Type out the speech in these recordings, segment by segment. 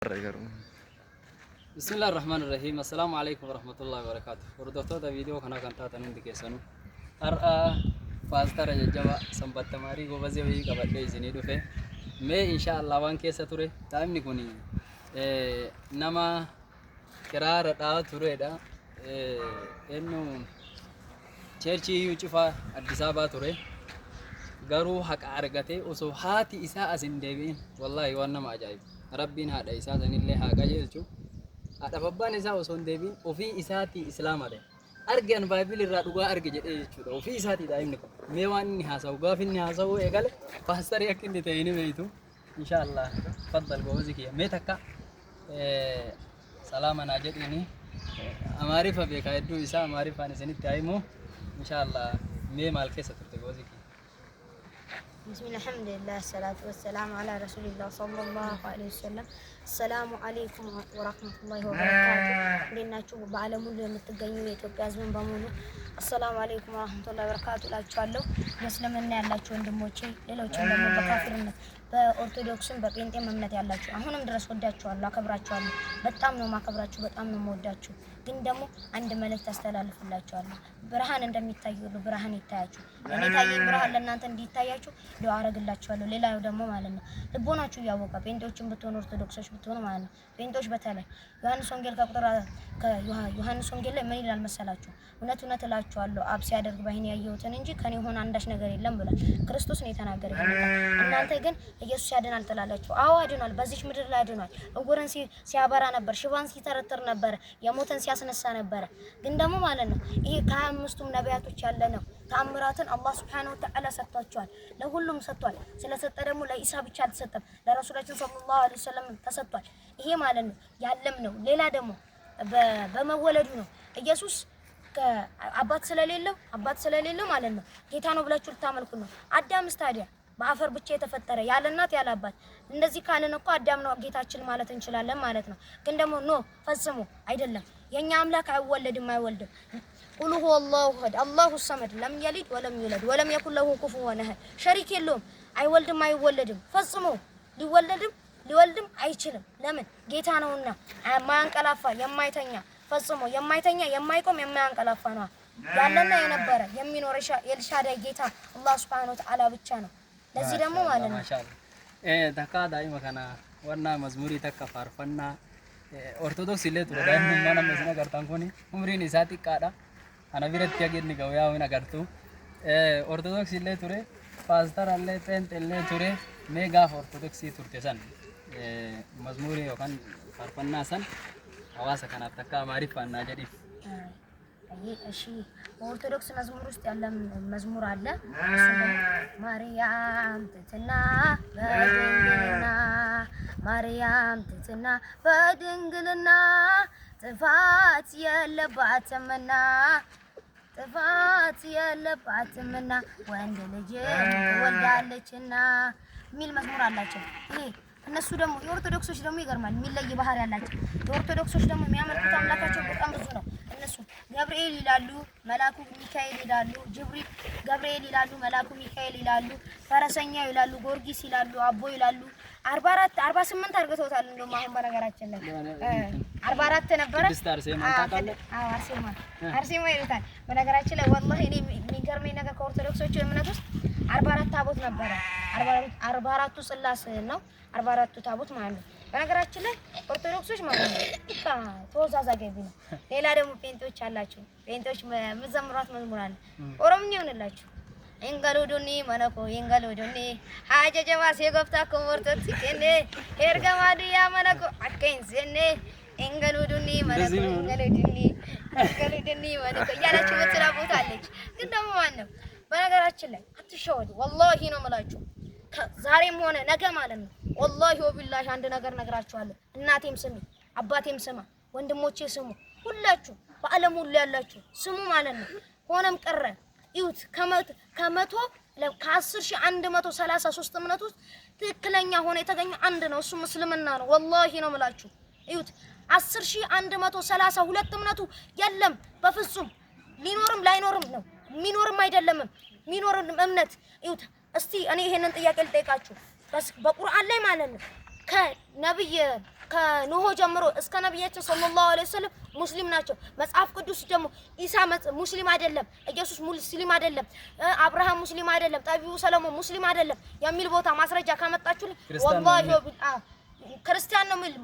بسم الله الرحمن الرحيم السلام عليكم ورحمة الله وبركاته وردوتو دا فيديو كنا كنتا تنين دكيسانو أرأى فاستر جوا سنبت تماري غوبزي وي قبل زيني دوفه ما إن شاء الله وان كيسة توري تايم نكوني نما كرار دا توري دا إنه چرچي يوچفا أديسابا توري غرو حق أرغته وسوحاتي إساء زندبين والله وانا ما عجائب ربنا هذا إساء زن الله حقا يلچو هذا فبان إساء وسون دبين وفي إساءتي إسلام هذا أرجع بايبل الرادوغا أرجع يلچو وفي إساءتي دائم نكو ميوان نهاسا وقافين نهاسا وإيقال فاستر يكين دتيني بيتو إن شاء الله تفضل بوزيكيا ميتكا سلاما ناجديني أمارفة بيكا يدو إساء أمارفة نسني تايمو إن شاء الله مي مالكيسة تبوزيكي بسم الله الحمد لله الصلاة والسلام على رسول الله صلى الله عليه وسلم السلام عليكم ورحمة الله وبركاته لنا شوف بعلم اللي متجنين يتوقع من بمونه السلام عليكم ورحمة الله وبركاته لا تشالو مسلمنا لا تشون دموشي لو تشون دم بكافرنا በኦርቶዶክስም በጴንጤም እምነት ያላችሁ አሁንም ድረስ ወዳችኋለሁ አከብራችኋለሁ በጣም ነው ማከብራችሁ በጣም ነው ወዳችሁ ግን ደግሞ አንድ መልእክት አስተላልፍላችኋለሁ ብርሃን እንደሚታየው ብርሃን ይታያችሁ እኔ ታየኝ ብርሃን ለእናንተ እንዲታያችሁ ዱአ አረግላችኋለሁ ሌላው ደግሞ ማለት ነው ልቦናችሁ ያወቀ ጴንጤዎችም ብትሆኑ ኦርቶዶክሶች ብትሆኑ ማለት ነው ጴንጤዎች በተለይ ዮሐንስ ወንጌል ዮሐንስ ወንጌል ላይ ምን ይላል መሰላችሁ እውነት እውነት እላችኋለሁ አብ ሲያደርግ ባይኔ ያየሁትን እንጂ ከኔ ሆነ አንዳች ነገር የለም ብሏል ክርስቶስ ነው የተናገረው እናንተ ግን ኢየሱስ ያድናል ትላላችሁ አዎ ያድናል በዚህ ምድር ላይ ያድናል እውርን ሲያበራ ነበር ሽባን ሲተረተር ነበር የሞተን ሲያስነሳ ነበር ግን ደግሞ ማለት ነው ይሄ ከአምስቱም ነቢያቶች ያለ ነው ተአምራትን አላህ Subhanahu Wa Ta'ala ሰጥቷቸዋል ለሁሉም ሰጥቷል ስለሰጠ ደግሞ ለኢሳ ብቻ አልተሰጠም ለረሱላችን ሰለላሁ ዐለይሂ ወሰለም ተሰጥቷል ይሄ ማለት ነው ያለም ነው ሌላ ደግሞ በመወለዱ ነው ኢየሱስ አባት ስለሌለው ማለት ነው ጌታ ነው ብላችሁ ልታመልኩ ነው አዳም ስታዲያ በአፈር ብቻ የተፈጠረ ያለ እናት ያለ አባት እንደዚህ ካለን እኮ አዳም ነው ጌታችን ማለት እንችላለን ማለት ነው ግን ደግሞ ኖ ፈጽሞ አይደለም የኛ አምላክ አይወለድም ቁል ሁወ አላሁ አሐድ አላሁ ሰመድ ለም የሊድ ወለም ይውለድ ወለም የኩን ለሁ ኩፉወን አሐድ ሸሪክ የለውም አይወልድም ፈጽሞ ሊወልድም አይችልም ለምን ጌታ ነውና ማንቀላፋ የማይተኛ ፈጽሞ የማይተኛ የማይቆም የማያንቀላፋ ነው ያለና የነበረ የሚኖር የልሻዳይ ጌታ አላህ Subhanahu Wa Ta'ala ብቻ ነው ለዚህ ደግሞ ማለት ነው ማሻአላ ተካ ዳይማ ከና ወና መዝሙሪ ተካ ፋርፈና ኦርቶዶክስ ኢሌቱ ዳይማ ማና መስና ገርታን ኮኒ ኡምሪን ኢሳቲ ቃዳ አና ቢረት ያገድኒ ጋው ያው ነገርቱ ኦርቶዶክስ ኢሌቱ ሬ ፓስተር አለ ጴንጤ ኢሌቱ ሬ ሜጋ ኦርቶዶክስ ቱርቴሰን መዝሙሪ ወካን ፋርፈና ሰን ሐዋሳ ከና ተካ ማሪፋና ጀዲ እሺ ኦርቶዶክስ መዝሙር ውስጥ ያለ መዝሙር አለ ማርያም ትትና በድንግልና ጥፋት የለባትምና ወንድ ልጅ ወልዳለችና ሚል መዝሙር አላቸው ይሄ እነሱ ደግሞ የኦርቶዶክሶች ደግሞ ይገርማል የሚለይ ባህሪ ያላቸው የኦርቶዶክሶች ደግሞ የሚያመልኩት አምላካቸው በጣም ብዙ ነው እነሱ ገብርኤል ይላሉ መላኩ ሚካኤል ይላሉ ገብርኤል ይላሉ መላኩ ሚካኤል ይላሉ ፈረሰኛው ይላሉ ጊዮርጊስ ይላሉ አቦ ይላሉ 44 48 አርገውታል እንደውም አሁን በነገራችን ላይ 44 ነበር አርሴማ ይሉታል በነገራችን ላይ ወላሂ እኔ የሚገርመኝ ነገር ከኦርቶዶክሶች እምነት ውስጥ 44 ታቦት ነበር 44ቱ ጽላስ ነው 44ቱ ታቦት ማለት ነው በነገራችን ላይ ኦርቶዶክሶች ማለት ነው ተወዛዛገቢ ነው ሌላ ደግሞ ጴንጤዎች አላችሁ ጴንጤዎች መዘምራት መዝሙር አለ ኦሮምኛ ይሆንላችሁ እንገሉዱኒ መነኮ እንገሉዱኒ ሀጀጀባ ሲገፍታ ኮርቶት ሲከኔ ኤርገማዲያ መነኮ አከንሰኔ እንገሉዱኒ መነኮ እንገሉዱኒ መነኮ ያላችሁ በትራ ቦታ አለች ግን ደግሞ ማለት ነው በነገራችን ላይ አትሸወዱ ወላሂ ነው የምላችሁ ዛሬም ሆነ ነገ ማለት ነው ወላሂ ወቢላሂ አንድ ነገር ነግራችኋለሁ እናቴም ስሚ አባቴም ስማ ወንድሞቼ ስሙ ሁላችሁ በአለም ሁሉ ያላችሁ ስሙ ማለት ነው ሆነም ቀረ ይሁት ከመቶ ከ10133 እምነት ውስጥ ትክክለኛ ሆነ የተገኘ አንድ ነው እሱ እስልምና ነው ወላሂ ነው የምላችሁ ይሁት 10132 እምነቱ የለም በፍጹም ሊኖርም ላይኖርም ነው ሚኖርም አይደለም ሚኖርም እምነት ይሁት እስቲ እኔ ይሄንን ጥያቄ ልጠይቃችሁ በቁርአን ላይ ማለት ነው ከነብይ ከኖህ ጀምሮ እስከ ነብያችን ሰለላሁ ዐለይሂ ወሰለም ሙስሊም ናቸው። መጽሐፍ ቅዱስ ደግሞ ኢሳ ሙስሊም አይደለም፣ ኢየሱስ ሙስሊም አይደለም፣ አብርሃም ሙስሊም አይደለም፣ ጠቢቡ ሰለሞን ሙስሊም አይደለም የሚል ቦታ ማስረጃ ካመጣችሁልኝ ወላሂ ክርስቲያን ነው የሚል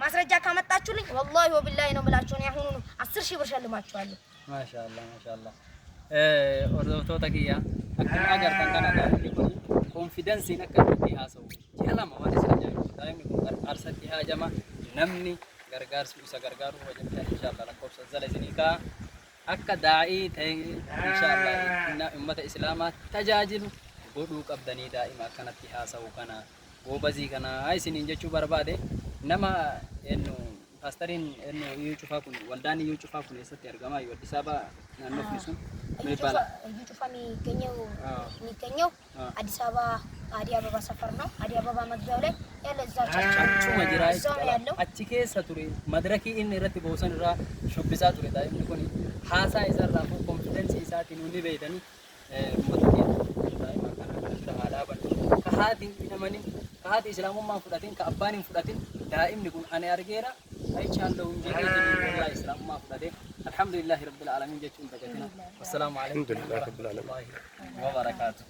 ማስረጃ ካመጣችሁልኝ ወላሂ ወቢላሂ ነው የምላችሁ። እኔ አሁን 10,000 ብር ሸልማችኋለሁ። ማሻአላህ ኦርዶቶታ ኪያ akkuma agartan kana kun confidence akka itti haasa'u jalama waan isa ajaa'ibu daa'imni kun qarqarsatti haajama namni gargaarsu isa gargaaru wajjin inshallah lakkoofsa zala isinika akka daa'ii ta'e inshallah ummata islaamaa tajaajilu godhuu qabdanii daa'ima akkanatti haasa'u kana goobazii kana isiniin jechuu barbaade nama ennu pastorin ennu yuucufa kun waldaan yuucufa kun eessatti argama Addis Ababa naannoo fisun ይባላል yuucuፋ የሚገኘው አዲስ አበባ አዲ አበባ ሰፈር ነው። አዲ አበባ መግቢያው ላይ ያለ እዛው ቻቻቹ መጅራይ ያለው አቺ ኬሰ ቱሬ መድረኪ ኢን ረቲ ቦሰን ራ ሹብሳ ቱሬ ዳይም ኮኒ ሃሳ ይዘራ ኮንፊደንስ ኢሳቲን ኡኒ በይደኒ መጥቂ ዳይም አከራ ተማላ በል ከሃዲ ነመኒ ከሃዲ እስላሙማ ፍዳቲን ከአባኒን ፍዳቲን ዳይም ንኩን አኔ አርጌራ አይቻለው እንጂ ወላሂ እስላሙማ ፍዳቴ الحمد لله رب العالمين جيتون بجتنا والسلام عليكم ورحمة الله وبركاته